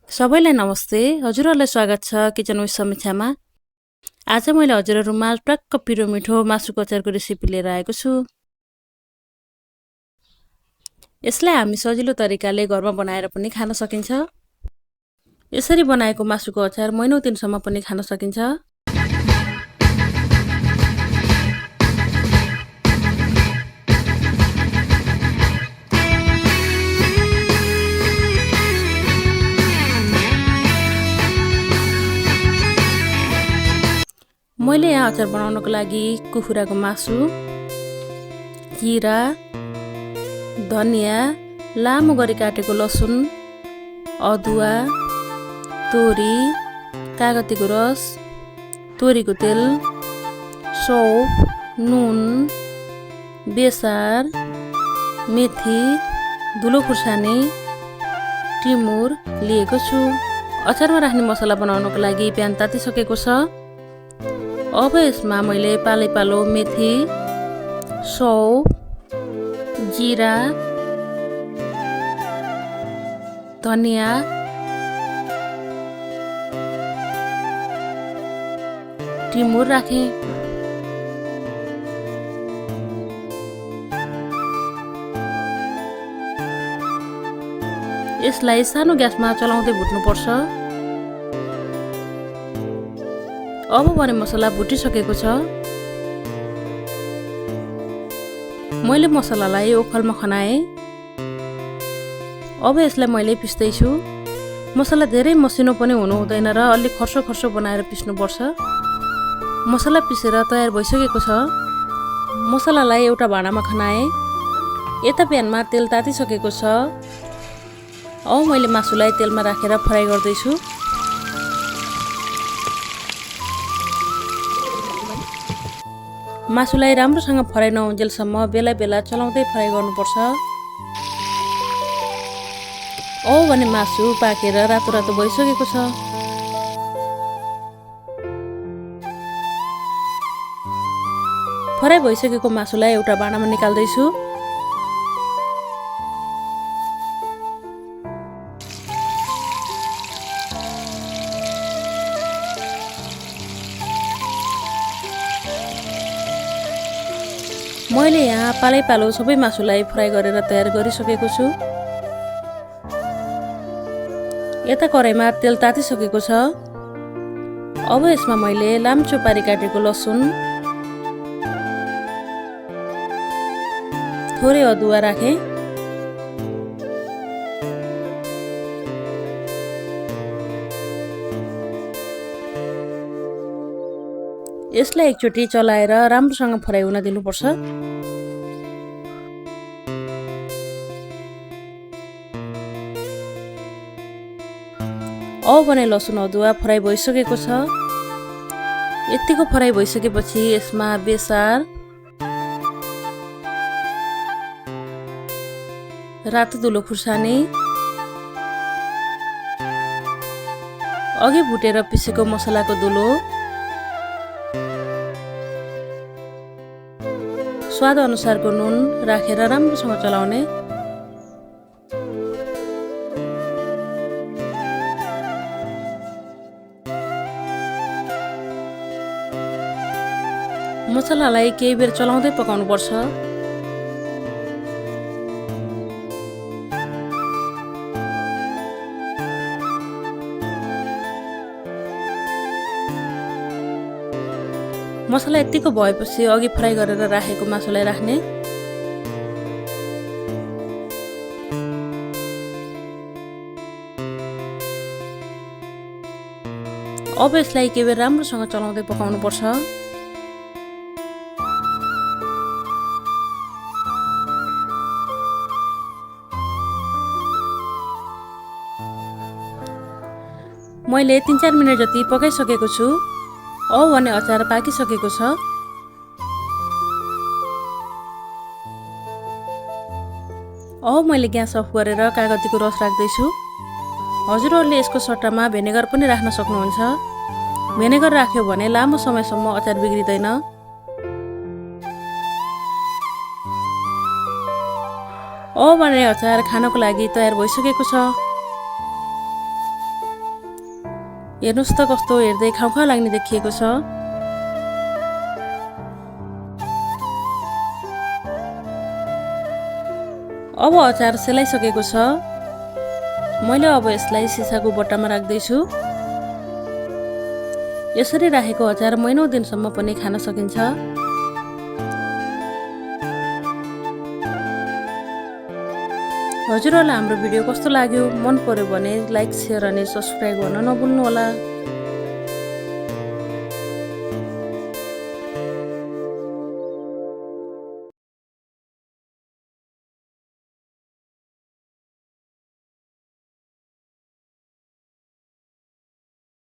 सबैलाई नमस्ते। हजुरहरूलाई स्वागत छ किचन विथ समीक्षामा। आज मैले हजुरहरूमा टक्क पिरो मिठो मासुको अचारको रेसिपी लिएर आएको छु। यसलाई हामी सजिलो तरिकाले घरमा बनाएर पनि खान सकिन्छ। यसरी बनाएको मासुको अचार महिनौं दिनसम्म पनि खान सकिन्छ। मैले यहाँ अचार बनाउनको लागि कुखुराको मासु, जिरा, धनिया, लामो गरी काटेको लसुन, अदुवा, तोरी, कागतीको रस, तोरीको तेल, सौफ, नुन, बेसार, मेथी, धुलो खुर्सानी, टिमुर लिएको छु। अचारमा राख्ने मसला बनाउनको लागि प्यान तातिसकेको छ। अब यसमा मैले पालैपालो मेथी, सौफ, जिरा, धनिया, टिमुर राखेँ। यसलाई सानो ग्यासमा चलाउँदै भुट्नुपर्छ। अब भने मसला भुटिसकेको छ। मैले मसलालाई ओखलमा खनाएँ। अब यसलाई मैले पिस्दैछु। मसला धेरै मसिनो पनि हुनु हुँदैन र अलि खर्सो खर्सो बनाएर पिस्नुपर्छ। मसला पिसेर तयार भइसकेको छ। मसलालाई एउटा भाँडामा खनाएँ। यता प्यानमा तेल तातिसकेको छ। अब मैले मासुलाई तेलमा राखेर फ्राई गर्दैछु। मासुलाई राम्रोसँग फ्राई नहुन्जेलसम्म बेला बेला चलाउँदै फ्राई गर्नुपर्छ। भने मासु पाकेर रातो रातो भइसकेको छ। फ्राई भइसकेको मासुलाई एउटा भाँडामा निकाल्दैछु। मैले यहाँ पालैपालो सबै मासुलाई फ्राई गरेर तयार गरिसकेको छु। यता कराईमा तेल तातिसकेको छ। अब यसमा मैले लाम्चो पारी काटेको लसुन, थोरै अदुवा राखेँ। यसलाई एकचोटि चलाएर राम्रोसँग फ्राई हुन दिनुपर्छ। भने लसुन अदुवा फ्राई भइसकेको छ। यतिको फ्राई भइसकेपछि यसमा बेसार, रातो धुलो खुर्सानी, अघि भुटेर पिसेको मसलाको धुलो, स्वाद अनुसारको नुन राखेर राम्रोसँग चलाउने। मसलालाई केही बेर चलाउँदै पकाउनु पर्छ। मसला यतिको भएपछि अघि फ्राई गरेर राखेको मासुलाई राख्ने। अब यसलाई केही बेर राम्रोसँग चलाउँदै पकाउनु पर्छ। मैले 3-4 मिनेट जति पकाइसकेको छु। भने अचार पाकिसकेको छ। मैले ग्यास अफ गरेर कागतीको रस राख्दैछु। हजुरहरूले यसको सट्टामा भेनेगर पनि राख्न सक्नुहुन्छ। भेनेगर राख्यो भने लामो समयसम्म अचार बिग्रिदैन। भने अचार खानको लागि तयार भइसकेको छ। हेर्नुस् त कस्तो हेर्दै खाउखा लाग्ने देखिएको छ। अब अचार सेलाइसकेको छ। मैले अब यसलाई सिसाको बट्टामा राख्दैछु। यसरी राखेको अचार महिनौं दिनसम्म पनि खान सकिन्छ। हजुरहरूलाई हाम्रो भिडियो कस्तो लाग्यो? मन पर्यो भने लाइक, शेयर अनि सब्स्क्राइब गर्न नभुल्नु होला।